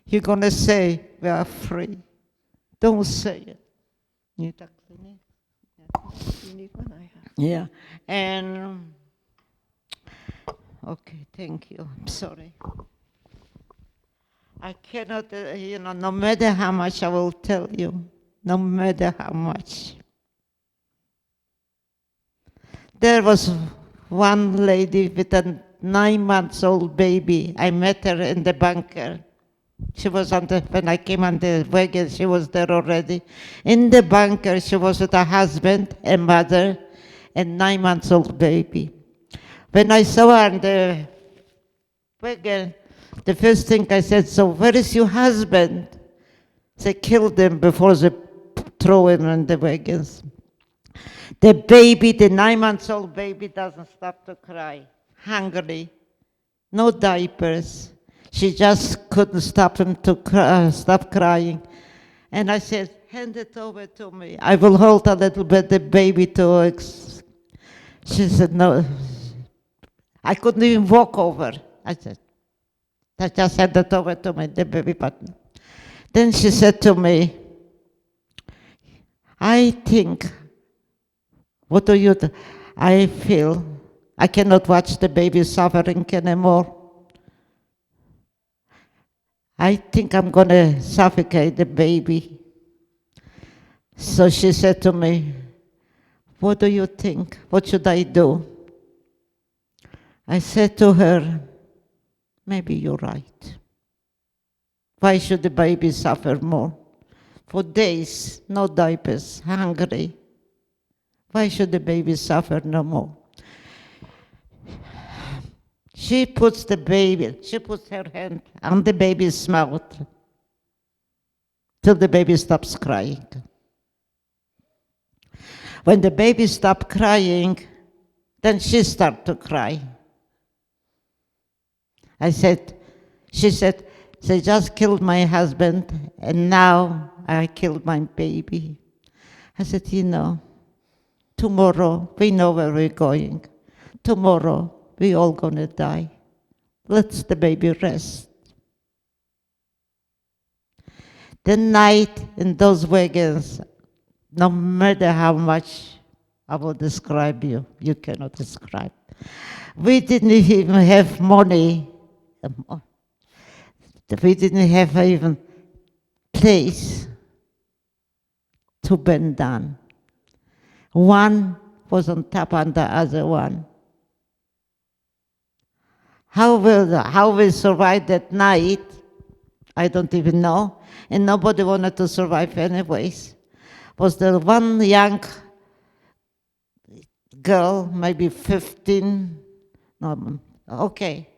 you're going to say, we are free. Don't say it. You need one? I have. Yeah. And, okay, thank you. I'm sorry. I cannot, no matter how much I will tell you, no matter how much. There was one lady with a 9-month-old baby. I met her in the bunker. She was when I came on the wagon, she was there already. In the bunker, she was with her husband and mother and 9-month-old baby. When I saw her on the wagon, the first thing I said, so where is your husband? They killed him before they throw him in the wagons. The baby, the 9-month-old baby doesn't stop to cry, hungry, no diapers. She just couldn't stop him to stop crying. And I said, hand it over to me. I will hold a little bit the baby to She said, no. I couldn't even walk over. I said, I just hand it over to me, the baby button. Then she said to me, I think, what do you do? I feel I cannot watch the baby suffering anymore. I think I'm going to suffocate the baby. So she said to me, what do you think? What should I do? I said to her, maybe you're right. Why should the baby suffer more? For days, no diapers, hungry. Why should the baby suffer no more? She puts her hand on the baby's mouth till the baby stops crying. When the baby stopped crying, then she started to cry. She said, they just killed my husband and now I killed my baby. I said, tomorrow we know where we're going. Tomorrow we all gonna die. Let the baby rest. The night in those wagons, no matter how much I will describe you cannot describe. We didn't even have money. We didn't have even place to bend down. One was on top of the other one. How we survived that night, I don't even know. And nobody wanted to survive anyways. Was there one young girl, maybe 15, no, okay.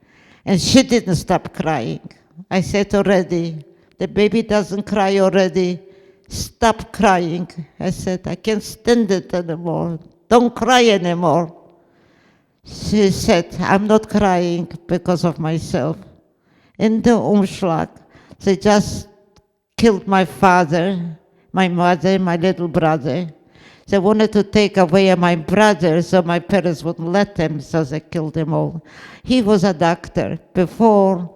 And she didn't stop crying. I said already, the baby doesn't cry already. Stop crying. I said, I can't stand it anymore. Don't cry anymore. She said, I'm not crying because of myself. In the Umschlag, they just killed my father, my mother, my little brother. They wanted to take away my brother, so my parents wouldn't let them, so they killed them all. He was a doctor. Before,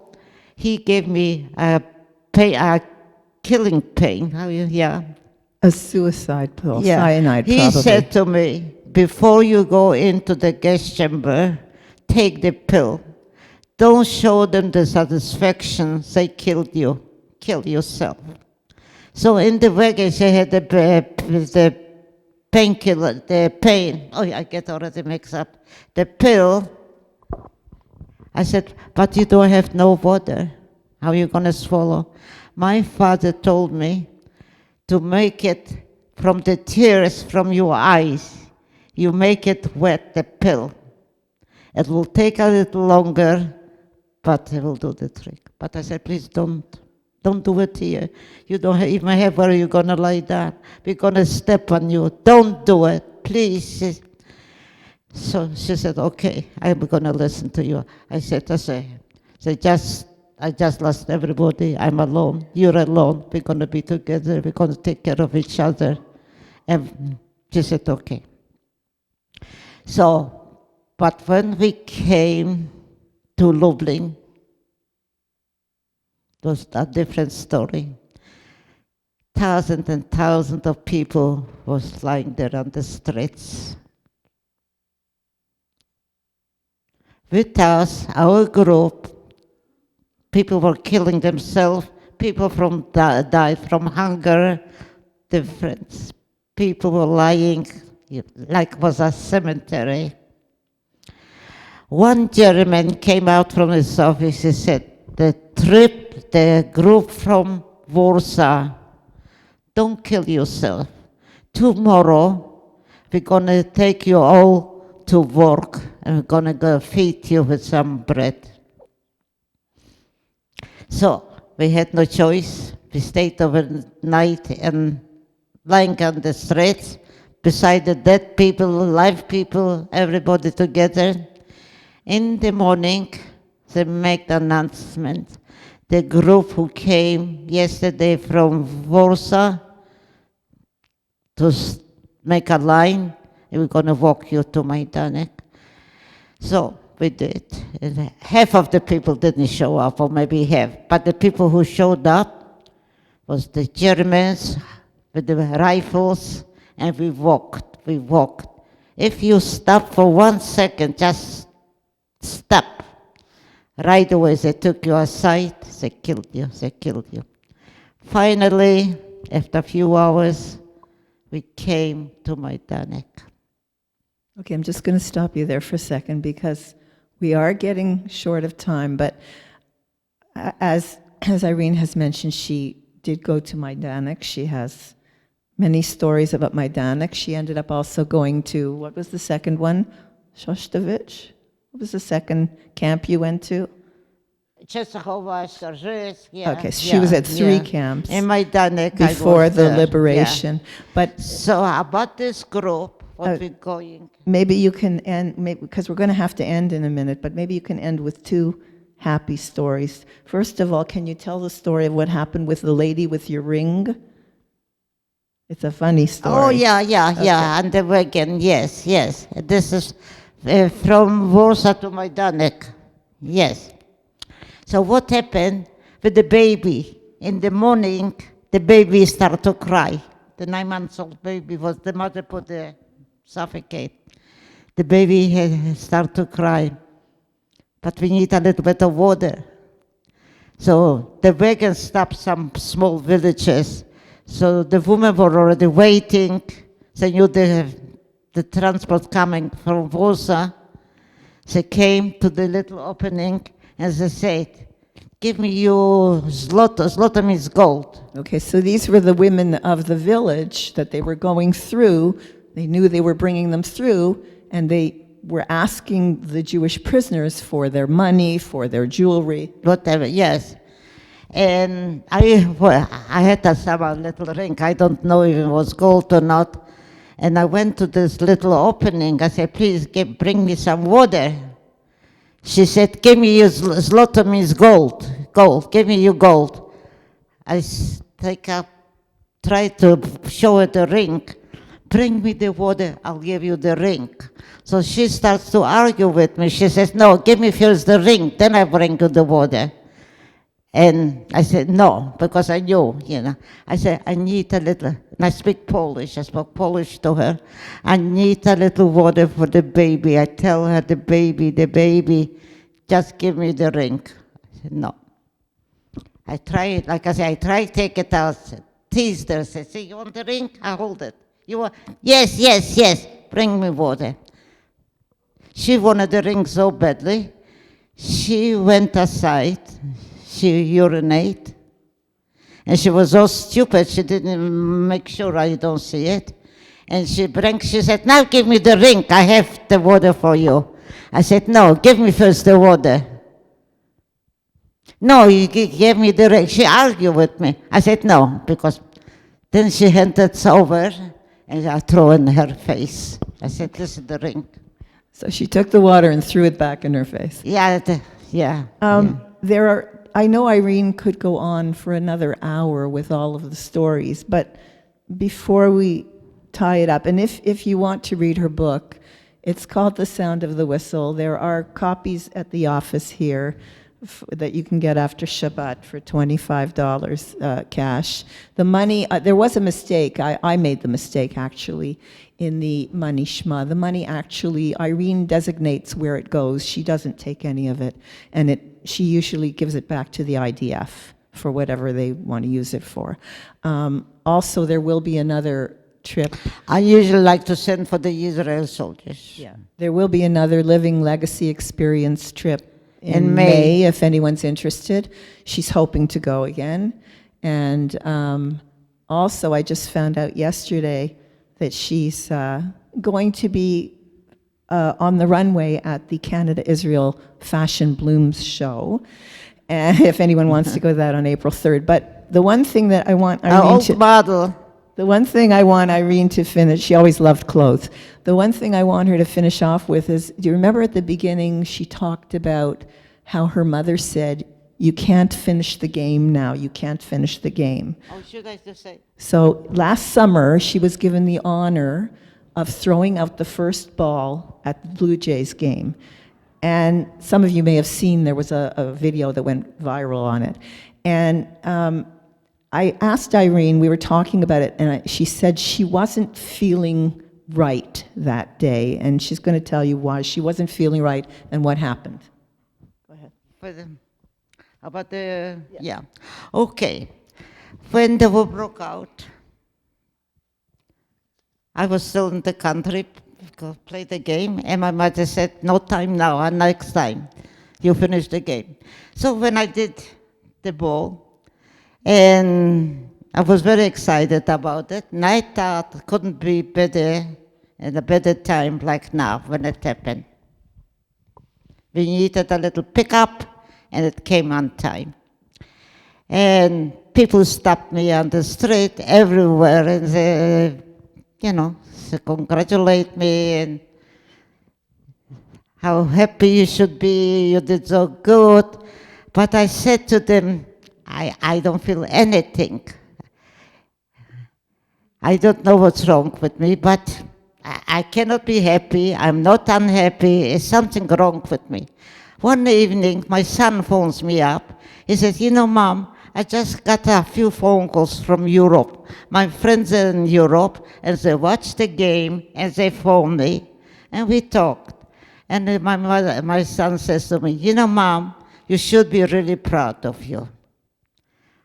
he gave me a killing pain. Yeah. A suicide pill, Yeah. cyanide He probably. said to me, before you go into the gas chamber, take the pill. Don't show them the satisfaction they killed you. Kill yourself. So in the wagon, she had the painkiller, the pain. Oh, I get already mixed up. The pill. I said, but you don't have no water. How are you going to swallow? My father told me to make it from the tears from your eyes. You make it wet, the pill. It will take a little longer, but it will do the trick. But I said, please don't do it here. You don't even have where you're going to lie down. We're going to step on you. Don't do it, please. So she said, okay, I'm going to listen to you. I said, I just lost everybody. I'm alone. You're alone. We're going to be together. We're going to take care of each other. And she said, okay. So, but when we came to Lublin, it was a different story. Thousands and thousands of people was lying there on the streets. With us, our group, people were killing themselves, people died from hunger, different people were lying like it was a cemetery. One German came out from his office, he said, the group from Warsaw, don't kill yourself. Tomorrow, we're going to take you all to work and we're going to go feed you with some bread. So we had no choice. We stayed overnight and lying on the streets beside the dead people, live people, everybody together. In the morning, they make the announcement. The group who came yesterday from Warsaw to make a line, and we're going to walk you to Majdanek. So we did. And half of the people didn't show up, or maybe half. But the people who showed up was the Germans with the rifles, and we walked. If you stop for 1 second, just stop. Right away, they took you aside, they killed you. Finally, after a few hours, we came to Majdanek. Okay, I'm just going to stop you there for a second because we are getting short of time, but as Irene has mentioned, she did go to Majdanek. She has many stories about Majdanek. She ended up also going to, what was the second one? Shostakovich? What was the second camp you went to? Yeah. Okay, so she was at three camps in Majdanek before the there. liberation. Yeah. But so about this group, what we're going. maybe you can end, because we're going to have to end in a minute, but maybe you can end with two happy stories. First of all, can you tell the story of what happened with the lady with your ring? It's a funny story. Oh, yeah, okay. And the wagon, yes. This is from Warsaw to Majdanek, yes. So what happened with the baby? In the morning, the baby started to cry. The 9-month-old baby was, the mother put the suffocate. The baby started to cry, but we need a little bit of water. So the wagon stopped some small villages. So the women were already waiting. They knew the transport coming from Warsaw. They came to the little opening and they said, give me your zloto. Zloto means gold. Okay, so these were the women of the village that they were going through. They knew they were bringing them through, and they were asking the Jewish prisoners for their money, for their jewelry. Whatever, yes. And I had a little ring. I don't know if it was gold or not. And I went to this little opening. I said, please bring me some water. She said, give me your zloto means gold. Gold, give me your gold. I tried to show her the ring, bring me the water, I'll give you the ring. So she starts to argue with me. She says, no, give me first the ring, then I bring you the water. And I said, no, because I knew, I said, I need a little, and I speak Polish. I spoke Polish to her. I need a little water for the baby. I tell her, the baby, just give me the ring. I said, no. I tried, like I said, I tried to take it out, teased her, said, see, you want the ring? I hold it. You want? Yes, bring me water. She wanted the ring so badly, she went aside, she urinated, and she was so stupid, she didn't make sure I don't see it. And she said, now give me the ring, I have the water for you. I said, no, give me first the water. No, you gave me the ring. She argued with me. I said, no, because then she handed it over, and I threw it in her face. I said, this is the ring. So she took the water and threw it back in her face. Yeah. I know Irene could go on for another hour with all of the stories, but before we tie it up, and if you want to read her book, it's called The Sound of the Whistle. There are copies at the office here that you can get after Shabbat for $25 cash. The money, there was a mistake. I made the mistake, actually, in the money shma. The money actually, Irene designates where it goes. She doesn't take any of it, and she usually gives it back to the IDF for whatever they want to use it for. Also, there will be another trip. I usually like to send for the Israel soldiers. Yeah. There will be another Living Legacy Experience trip in May, if anyone's interested. She's hoping to go again. And also, I just found out yesterday that she's going to be on the runway at the Canada-Israel Fashion Blooms show. And if anyone wants to go to that on April 3rd. But the one thing that I want The one thing I want Irene to finish, she always loved clothes. The one thing I want her to finish off with is, do you remember at the beginning she talked about how her mother said, you can't finish the game now, you can't finish the game. Oh, should I just say? So last summer, she was given the honor of throwing out the first ball at the Blue Jays game. And some of you may have seen, there was a video that went viral on it. And I asked Irene, we were talking about it, and she said she wasn't feeling right that day, and she's going to tell you why she wasn't feeling right and what happened. Go ahead. Okay. When the war broke out, I was still in the country to play the game, and my mother said, no time now, and next time you finish the game. So when I did the ball, and I was very excited about it, and I thought it couldn't be better and a better time like now when it happened. We needed a little pickup, and it came on time. And people stopped me on the street everywhere, and they, congratulate me, and how happy you should be, you did so good. But I said to them, I don't feel anything. I don't know what's wrong with me, but I cannot be happy. I'm not unhappy. There's something wrong with me. One evening, my son phones me up. He says, Mom, I just got a few phone calls from Europe. My friends are in Europe, and they watched the game, and they phoned me, and we talked. And my son says to me, Mom, you should be really proud of you.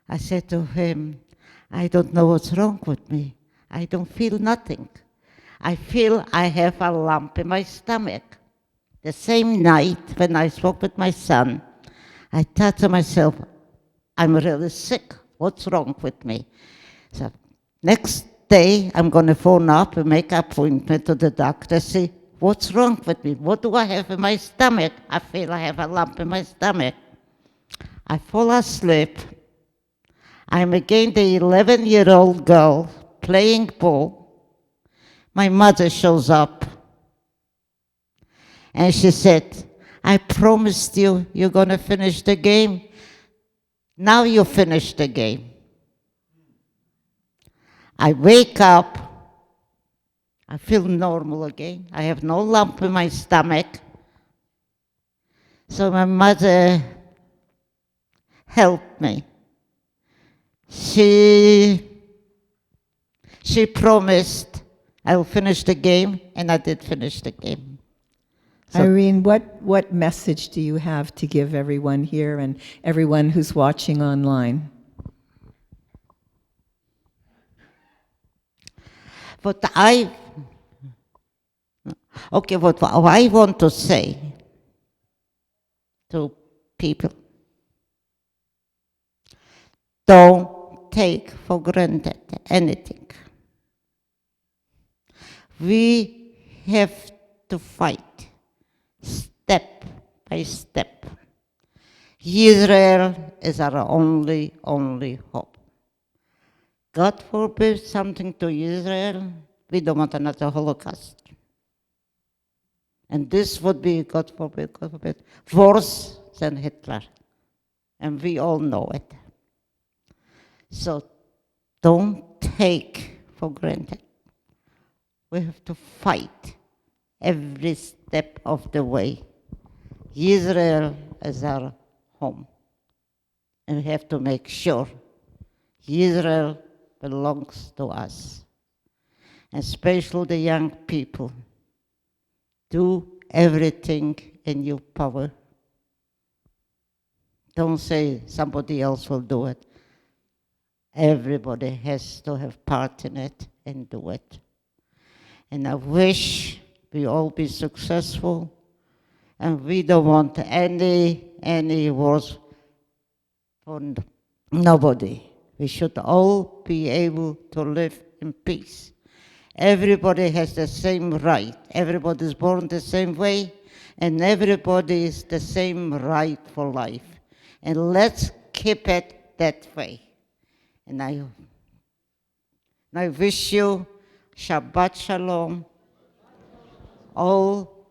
I said to him, I don't know what's wrong with me. I don't feel nothing. I feel I have a lump in my stomach. The same night when I spoke with my son, I thought to myself, I'm really sick. What's wrong with me? So next day, I'm going to phone up and make an appointment to the doctor, see what's wrong with me. What do I have in my stomach? I feel I have a lump in my stomach. I fall asleep. I'm again the 11-year-old girl playing ball. My mother shows up. And she said, I promised you, you're going to finish the game. Now you finish the game. I wake up. I feel normal again. I have no lump in my stomach. So my mother helped me. She promised I'll finish the game, and I did finish the game. So Irene, what message do you have to give everyone here and everyone who's watching online? what I want to say to people, don't take for granted anything. We have to fight step by step. Israel is our only hope. God forbid something to Israel, we don't want another Holocaust. And this would be, God forbid, worse than Hitler. And we all know it. So don't take for granted. We have to fight every step of the way. Israel is our home. And we have to make sure Israel belongs to us. And especially the young people. Do everything in your power. Don't say somebody else will do it. Everybody has to have part in it and do it. And I wish we all be successful, and we don't want any wars for nobody. We should all be able to live in peace. Everybody has the same right. Everybody is born the same way, and everybody is the same right for life. And let's keep it that way. And I wish you Shabbat Shalom, all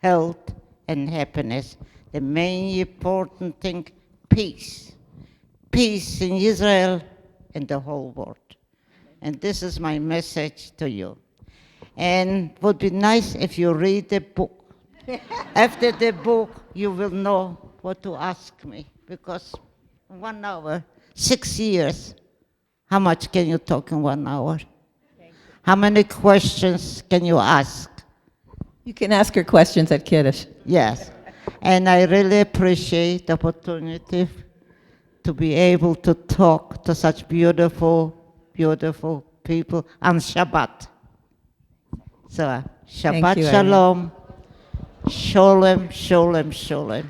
health and happiness. The main important thing, peace. Peace in Israel and the whole world. And this is my message to you. And it would be nice if you read the book. After the book, you will know what to ask me. Because 1 hour, 6 years, how much can you talk in 1 hour? How many questions can you ask? You can ask her questions at Kiddush. Yes. And I really appreciate the opportunity to be able to talk to such beautiful people on Shabbat. So, Shabbat you, Irene. Shalom. Sholem, sholem, sholem.